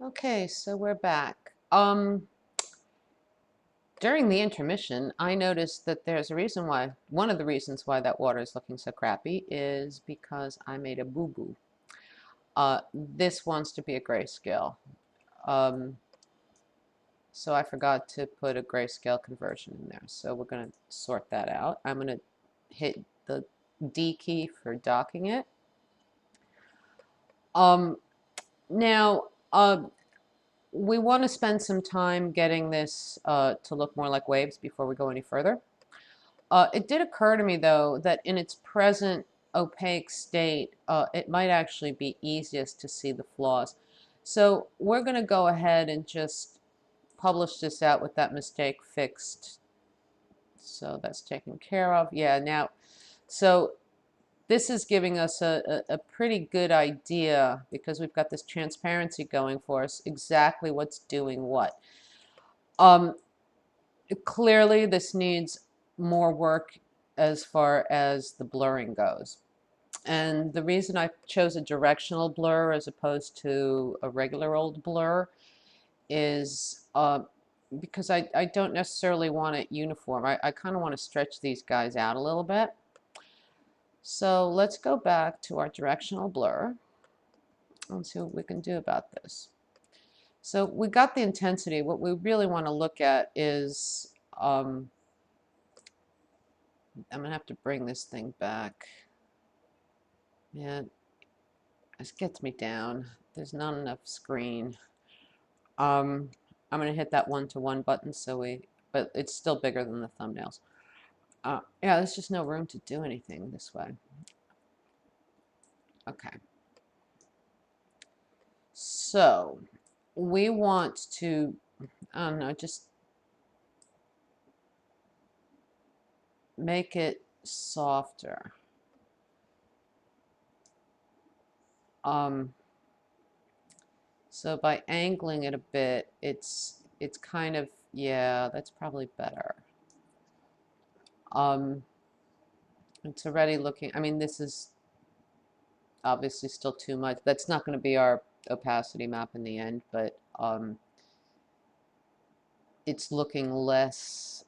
Okay, so we're back. During the intermission, I noticed that there's a reason why, one of the reasons why that water is looking so crappy is because I made a boo-boo. This wants to be a grayscale. Um, so I forgot to put a grayscale conversion in there. So we're going to sort that out. I'm going to hit the D key for docking it. Um, now, we want to spend some time getting this to look more like waves before we go any further. It did occur to me, though, that in its present opaque state, it might actually be easiest to see the flaws. So we're going to go ahead and just publish this out with that mistake fixed. So that's taken care of. Yeah, now, so this is giving us a pretty good idea, because we've got this transparency going for us, exactly what's doing what. Um, Clearly, this needs more work as far as the blurring goes. And the reason I chose a directional blur as opposed to a regular old blur is because I don't necessarily want it uniform. I kind of want to stretch these guys out a little bit. So let's go back to our directional blur and see what we can do about this. So we got the intensity. What we really want to look at is, I'm going to have to bring this thing back. Man, this gets me down. There's not enough screen. I'm going to hit that one-to-one button but it's still bigger than the thumbnails. Yeah, there's just no room to do anything this way. Okay. So we want to, I don't know, just make it softer. Um, so by angling it a bit, it's kind of, yeah, that's probably better. Um, it's already looking, I mean, this is obviously still too much. That's not going to be our opacity map in the end, but it's looking less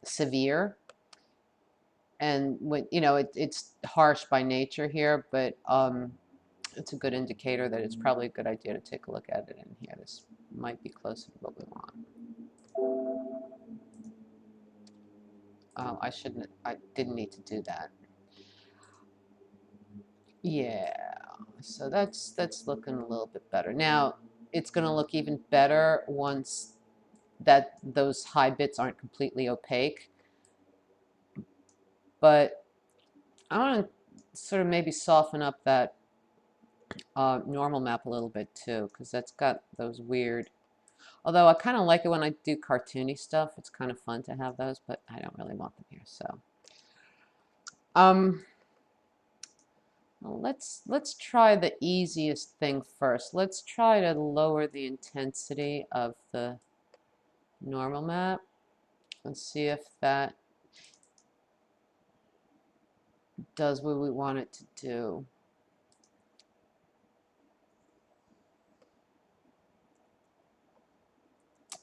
severe. And when it's harsh by nature here, but it's a good indicator that it's probably a good idea to take a look at it in here. This might be closer to what we want. I shouldn't. I didn't need to do that. Yeah. So that's looking a little bit better. Now it's going to look even better once that those high bits aren't completely opaque. But I want to sort of maybe soften up that normal map a little bit too, because that's got those weird. Although I kind of like it when I do cartoony stuff. It's kind of fun to have those, but I don't really want them here. So, um, well, let's try the easiest thing first. Let's try to lower the intensity of the normal map and see if that does what we want it to do.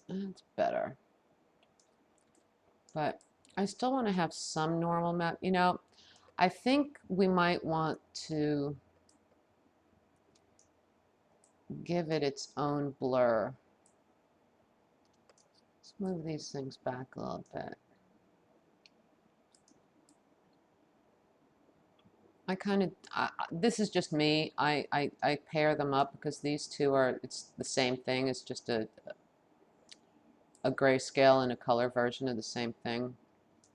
That's better. But I still want to have some normal map. I think we might want to give it its own blur. Let's move these things back a little bit. This is just me. I pair them up because these two it's the same thing. It's just a grayscale and a color version of the same thing.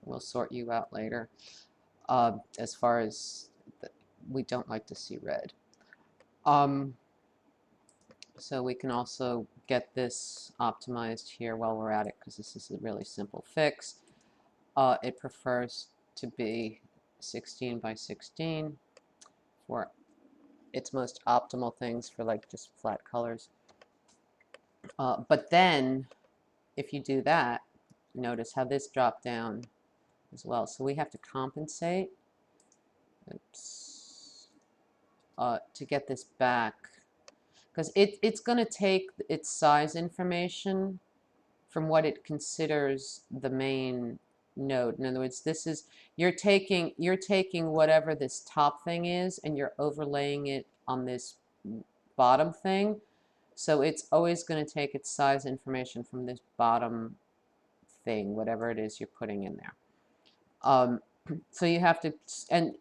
We'll sort you out later. As far as we don't like to see red. Um, so we can also get this optimized here while we're at it, because this is a really simple fix. It prefers to be 16 by 16 for its most optimal things for like just flat colors. But then if you do that, notice how this dropped down as well. So we have to compensate, oops, to get this back. because it's going to take its size information from what it considers the main node. In other words, this is you're taking whatever this top thing is and you're overlaying it on this bottom thing. So it's always going to take its size information from this bottom thing, whatever it is you're putting in there. So you have to, and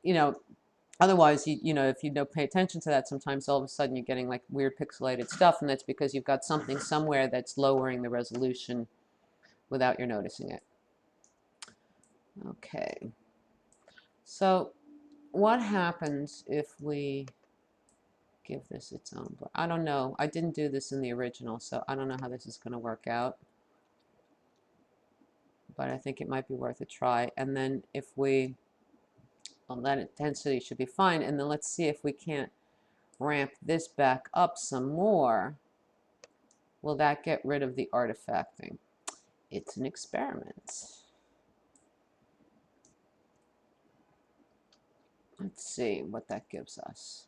otherwise, if you don't pay attention to that, sometimes all of a sudden you're getting like weird pixelated stuff, and that's because you've got something somewhere that's lowering the resolution without your noticing it. Okay. So what happens if we give this its own? I don't know. I didn't do this in the original, so I don't know how this is going to work out. But I think it might be worth a try. And then if we, well, that intensity should be fine. And then let's see if we can't ramp this back up some more. Will that get rid of the artifacting? It's an experiment. Let's see what that gives us.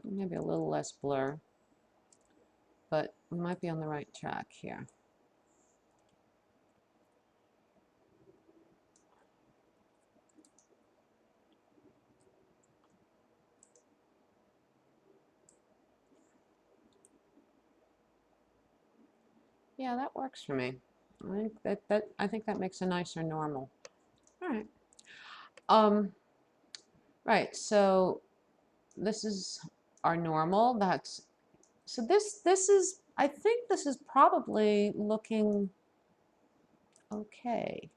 Maybe a little less blur, but we might be on the right track here. Yeah, that works for me. I think that makes a nicer normal. All right. Right. So this is our normal. So this is, I think this is probably looking okay.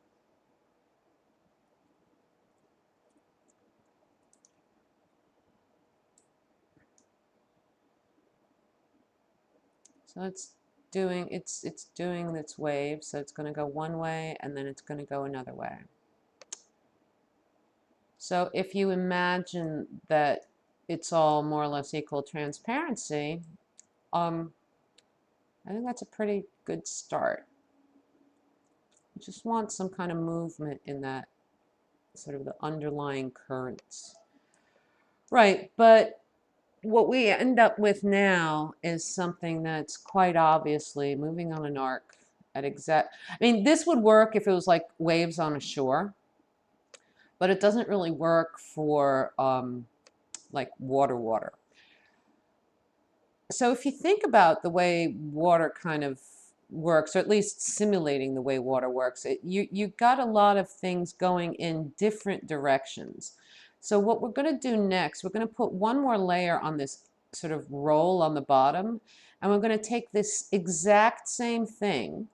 So it's doing its wave. So it's going to go one way and then it's going to go another way. So if you imagine that it's all more or less equal transparency, I think that's a pretty good start. You just want some kind of movement in that sort of the underlying currents. Right, but what we end up with now is something that's quite obviously moving on an arc at I mean, this would work if it was like waves on a shore, but it doesn't really work for like water. So if you think about the way water kind of works, or at least simulating the way water works, you've got a lot of things going in different directions. So what we're going to do next, we're going to put one more layer on this sort of roll on the bottom, and we're going to take this exact same thing,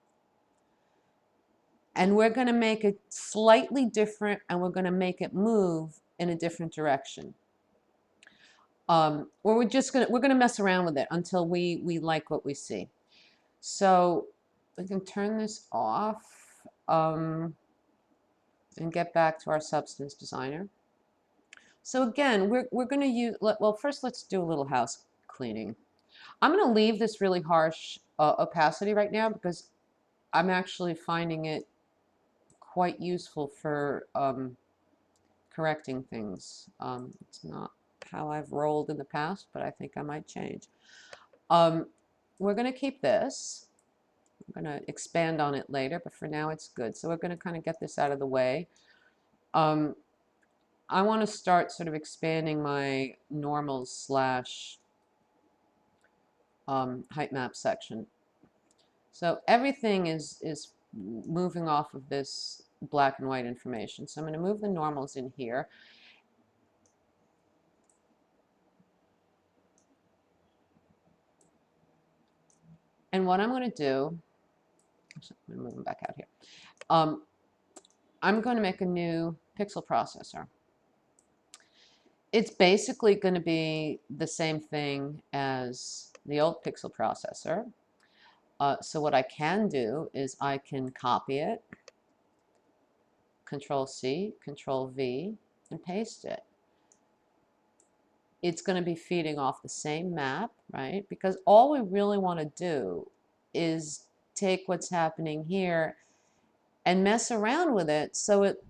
and we're going to make it slightly different, and we're going to make it move in a different direction. Or we're gonna mess around with it until we like what we see. So we can turn this off and get back to our substance designer. So again, we're going to use, well, first let's do a little house cleaning. I'm going to leave this really harsh opacity right now because I'm actually finding it quite useful for correcting things. It's not how I've rolled in the past, but I think I might change. We're going to keep this. I'm going to expand on it later, but for now it's good. So we're going to kind of get this out of the way. I want to start sort of expanding my normals slash height map section. So everything is moving off of this black and white information. So I'm going to move the normals in here. And what I'm going to do, I'm moving back out here. I'm going to make a new pixel processor. It's basically going to be the same thing as the old pixel processor. So what I can do is I can copy it, Control C, Control V, and paste it. It's going to be feeding off the same map, right? Because all we really want to do is take what's happening here and mess around with it so it,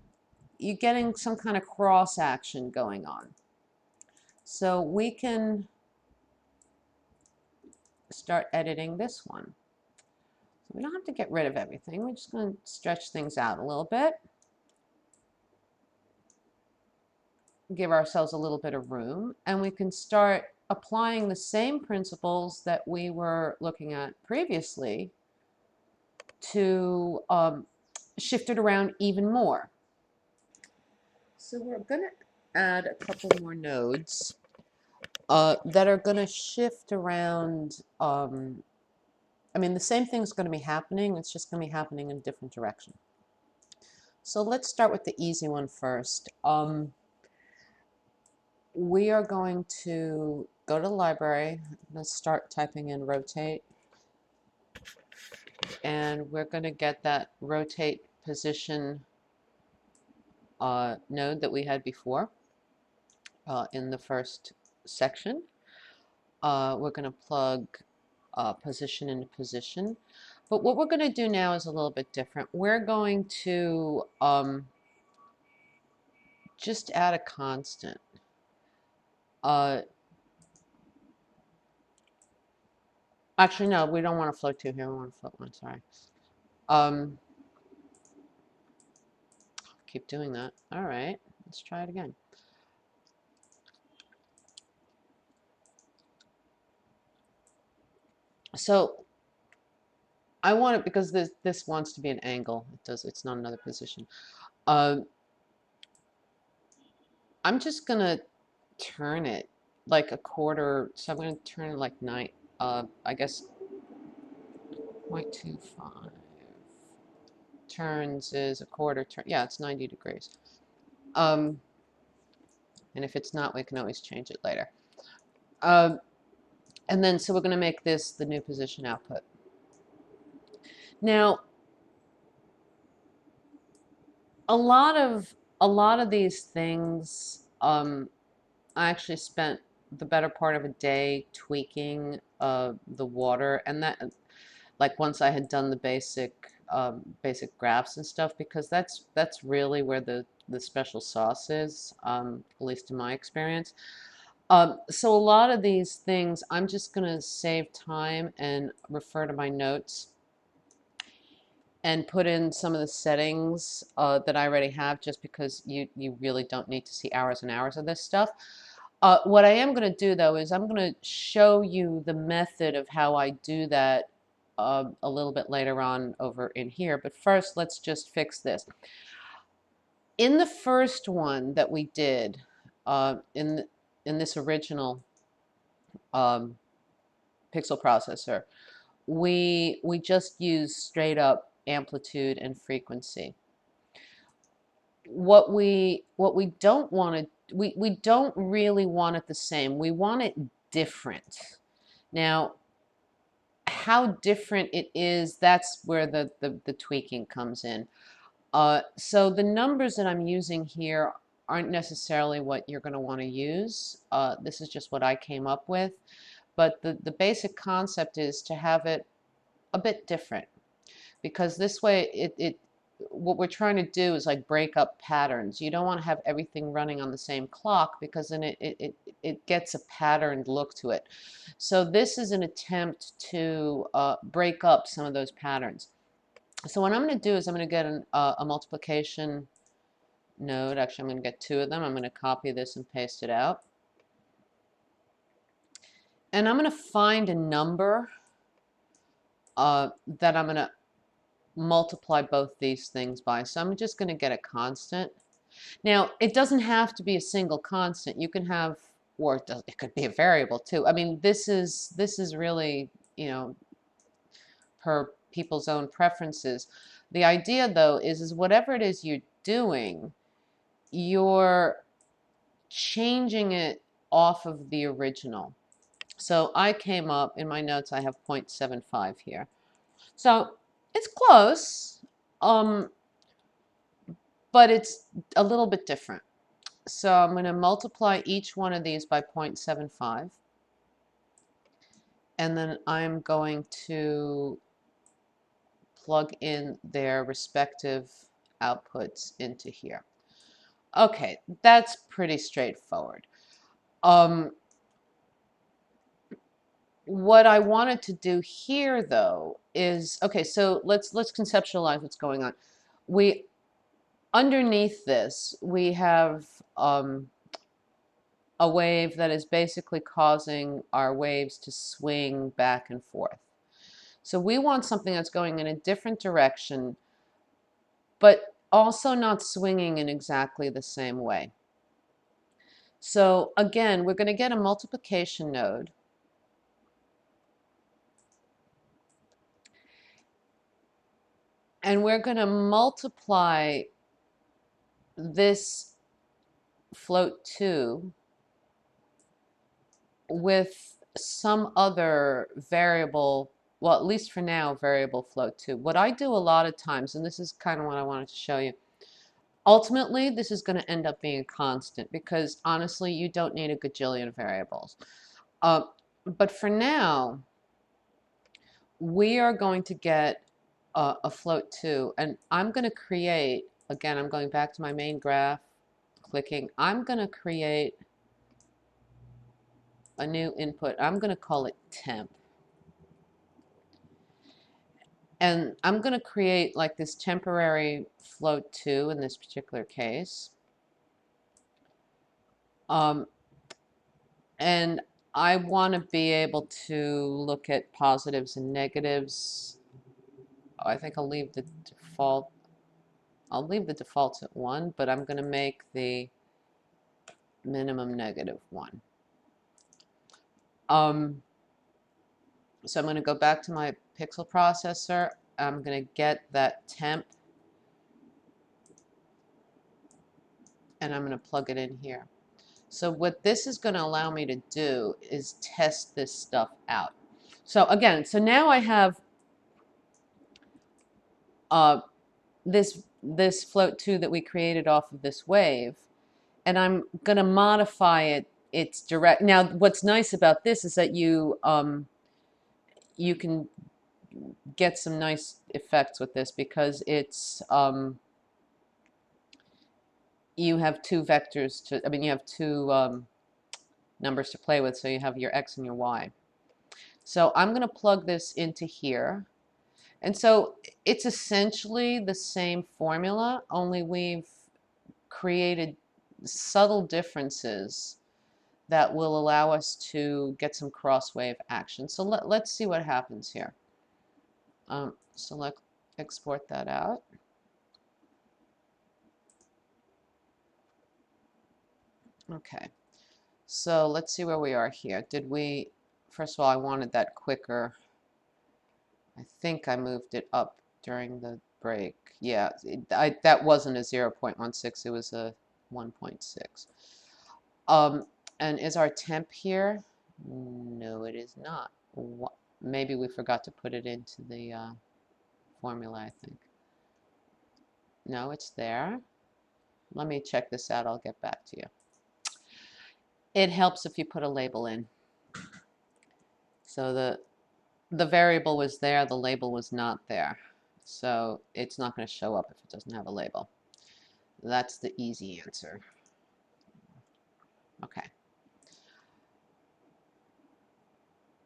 you're getting some kind of cross action going on. So we can start editing this one. So we don't have to get rid of everything. We're just going to stretch things out a little bit. Give ourselves a little bit of room, and we can start applying the same principles that we were looking at previously to shift it around even more. So we're going to add a couple more nodes that are going to shift around. I mean, the same thing's going to be happening, it's just going to be happening in a different direction. So let's start with the easy one first. We are going to go to the library. I'm going to start typing in rotate. And we're going to get that rotate position node that we had before in the first section. We're going to plug position into position. But what we're going to do now is a little bit different. We're going to just add a constant. Actually, no, we don't want to float 2 here. We want to float 1, sorry. Keep doing that. All right, let's try it again. So I want it because this wants to be an angle. It's not another position. I'm just gonna turn it like a quarter. So I'm gonna turn it like I guess 0.25 turns is a quarter turn. Yeah, it's 90 degrees. And if it's not, we can always change it later. And then so we're gonna make this the new position output. Now, a lot of these things, I actually spent the better part of a day tweaking the water, and that, like, once I had done the basic graphs and stuff, because that's really where the special sauce is, at least in my experience. So a lot of these things, I'm just going to save time and refer to my notes and put in some of the settings that I already have, just because you really don't need to see hours and hours of this stuff. What I am going to do, though, is I'm going to show you the method of how I do that a little bit later on over in here. But first, let's just fix this. In the first one that we did, in this original pixel processor, we just use straight up amplitude and frequency. What we don't want to, we don't really want it the same. We want it different. Now, how different it is, that's where the tweaking comes in. So the numbers that I'm using here aren't necessarily what you're going to want to use. This is just what I came up with. But the basic concept is to have it a bit different, because this way what we're trying to do is like break up patterns. You don't want to have everything running on the same clock, because then it gets a patterned look to it. So this is an attempt to break up some of those patterns. So what I'm going to do is I'm going to get a multiplication node. Actually, I'm going to get 2 of them. I'm going to copy this and paste it out. And I'm going to find a number that I'm going to multiply both these things by. So I'm just going to get a constant. Now, it doesn't have to be a single constant. You can have, or it could be a variable too. I mean, this is really, per people's own preferences. The idea, though, is whatever it is you're doing, you're changing it off of the original. So I came up, in my notes, I have 0.75 here. So it's close, but it's a little bit different. So I'm going to multiply each one of these by 0.75. And then I'm going to plug in their respective outputs into here. Okay, that's pretty straightforward. Um, what I wanted to do here, though, is okay. So let's conceptualize what's going on. We underneath this we have a wave that is basically causing our waves to swing back and forth. So we want something that's going in a different direction, but also not swinging in exactly the same way. So again, we're going to get a multiplication node. And we're going to multiply this float 2 with some other variable, well, at least for now, variable float 2. What I do a lot of times, and this is kind of what I wanted to show you, ultimately, this is going to end up being a constant because honestly, you don't need a gajillion variables. But for now, we are going to get a float 2, and I'm going to create, again, I'm going back to my main graph, clicking, I'm going to create a new input. I'm going to call it temp. And I'm going to create like this temporary float 2 in this particular case. And I want to be able to look at positives and negatives. Oh, I think I'll leave the default. I'll leave the defaults at 1, but I'm going to make the minimum -1. So I'm going to go back to my pixel processor. I'm going to get that temp, and I'm going to plug it in here. So what this is going to allow me to do is test this stuff out. So again, so now I have this float 2 that we created off of this wave, and I'm going to modify it. It's direct. Now, what's nice about this is that you can get some nice effects with this because it's you have two vectors to. I mean, you have two numbers to play with. So you have your x and your y. So I'm going to plug this into here. And so it's essentially the same formula, only we've created subtle differences that will allow us to get some cross-wave action. So let's see what happens here. Select, export that out. Okay, so let's see where we are here. Did we, first of all, I wanted that quicker. I think I moved it up during the break. Yeah, that wasn't a 0.16, it was a 1.6. And is our temp here? No, it is not. Maybe we forgot to put it into the formula, I think. No, it's there. Let me check this out. I'll get back to you. It helps if you put a label in. So the variable was there, the label was not there. So it's not going to show up if it doesn't have a label. That's the easy answer. Okay.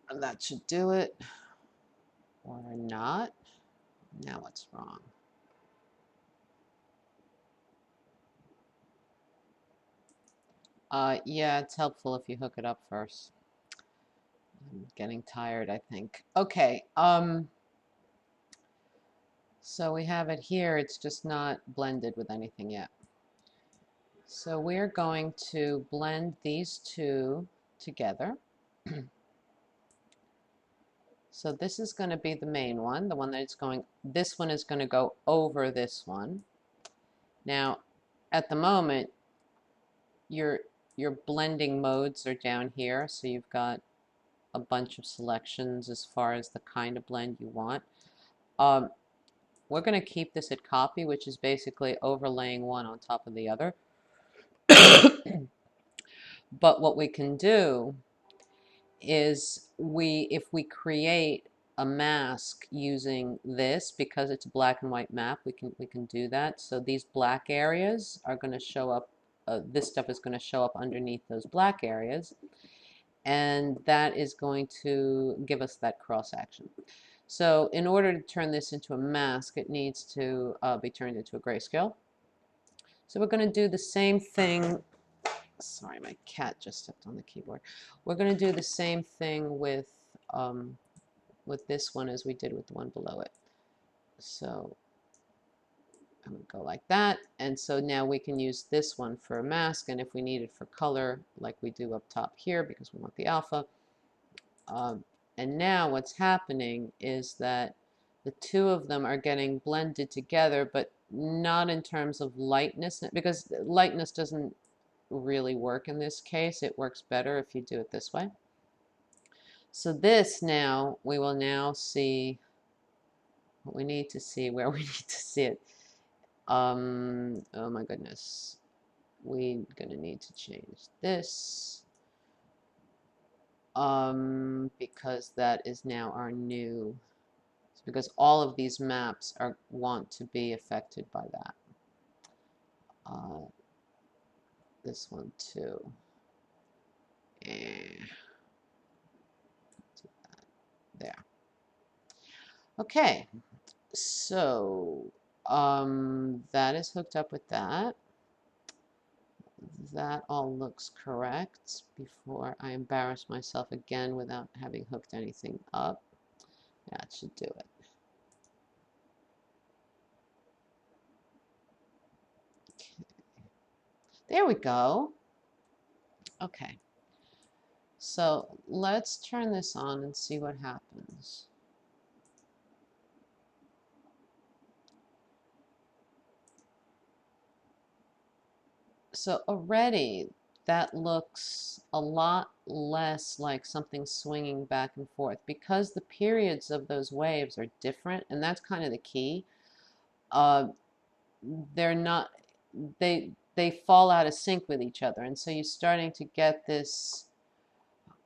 And that should do it. Or not. Now what's wrong? Yeah, it's helpful if you hook it up first. I'm getting tired, I think. Okay, so we have it here. It's just not blended with anything yet. So we're going to blend these two together. So this is going to be the main one, the one that's going, this one is going to go over this one. Now, at the moment, your blending modes are down here, so you've got a bunch of selections as far as the kind of blend you want. We're going to keep this at copy, which is basically overlaying one on top of the other. But what we can do is if we create a mask using this, because it's a black and white map, we can do that. So these black areas are going to show up this stuff is going to show up underneath those black areas, and that is going to give us that cross action. So in order to turn this into a mask, it needs to be turned into a grayscale. So we're going to do the same thing. Sorry, my cat just stepped on the keyboard. We're going to do the same thing with this one as we did with the one below it. So I would go like that, and so now we can use this one for a mask, and if we need it for color, like we do up top here, because we want the alpha. And now what's happening is that the two of them are getting blended together, but not in terms of lightness, because lightness doesn't really work in this case. It works better if you do it this way. So this now, we will now see what we need to see, where we need to see it. Oh my goodness. We're going to need to change this because that is now our new, because all of these maps want to be affected by that. This one too. There. Okay, so that is hooked up with that. That all looks correct before I embarrass myself again without having hooked anything up. That should do it. Okay. There we go. Okay. So let's turn this on and see what happens. So already that looks a lot less like something swinging back and forth because the periods of those waves are different, and that's kind of the key. They're not, they fall out of sync with each other, and so you're starting to get this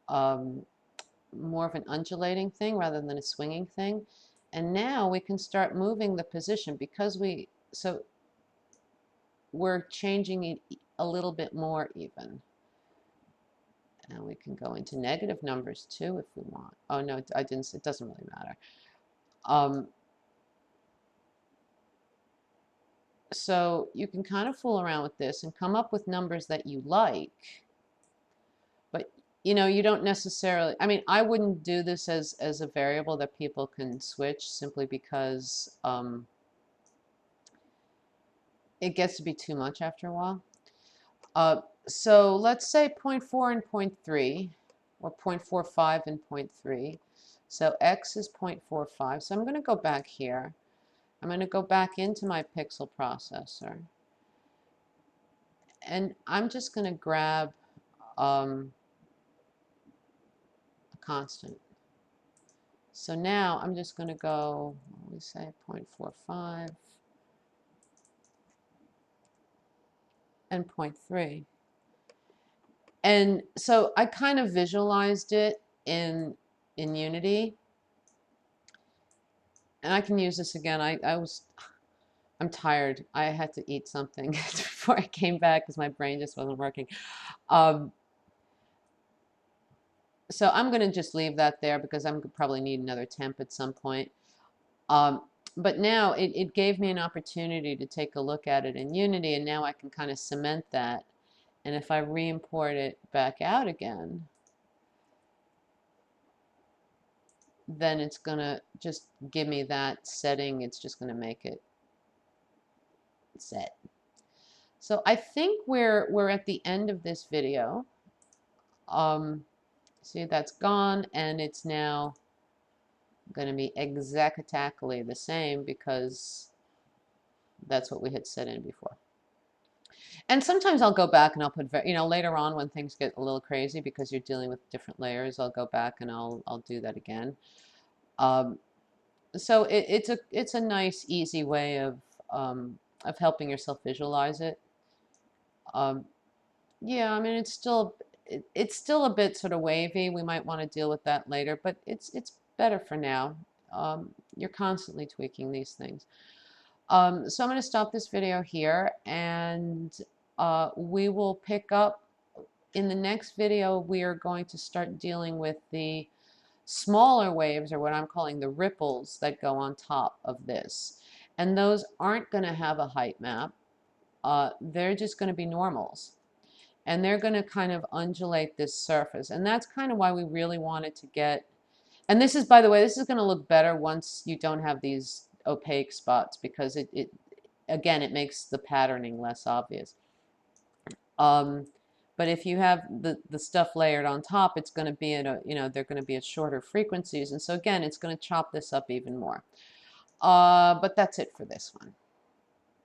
more of an undulating thing rather than a swinging thing. And now we can start moving the position because we're changing it a little bit more even. And we can go into negative numbers too if we want. Oh no, I didn't. It doesn't really matter. So you can kind of fool around with this and come up with numbers that you like. But you know, you don't necessarily, I mean, I wouldn't do this as a variable that people can switch simply because it gets to be too much after a while. So let's say 0.4 and 0.3, or 0.45 and 0.3. So x is 0.45. So I'm going to go back here. I'm going to go back into my pixel processor. And I'm just going to grab a constant. So now I'm just going to go, we say 0.45 and 0.3. And so I kind of visualized it in Unity. And I can use this again. I'm tired. I had to eat something before I came back because my brain just wasn't working. So I'm going to just leave that there because I'm going to probably need another temp at some point. But now it gave me an opportunity to take a look at it in Unity, and now I can kind of cement that. And if I re-import it back out again, then it's going to just give me that setting. It's just going to make it set. So I think we're at the end of this video. See, that's gone, and it's now going to be exactly the same because that's what we had set in before. And sometimes I'll go back and I'll put, you know, later on when things get a little crazy because you're dealing with different layers, I'll go back and I'll do that again. So it's a nice, easy way of helping yourself visualize it. Yeah, I mean, it's still a bit sort of wavy. We might want to deal with that later, but it's better for now. You're constantly tweaking these things. So I'm going to stop this video here, and We will pick up in the next video. We are going to start dealing with the smaller waves, or what I'm calling the ripples, that go on top of this. And those aren't going to have a height map. They're just going to be normals. And they're going to kind of undulate this surface. And that's kind of why we really wanted to get, and this is, by the way, this is going to look better once you don't have these opaque spots, because again, it makes the patterning less obvious. But if you have the stuff layered on top, it's going to be at they're going to be at shorter frequencies. And so again, it's going to chop this up even more. But that's it for this one.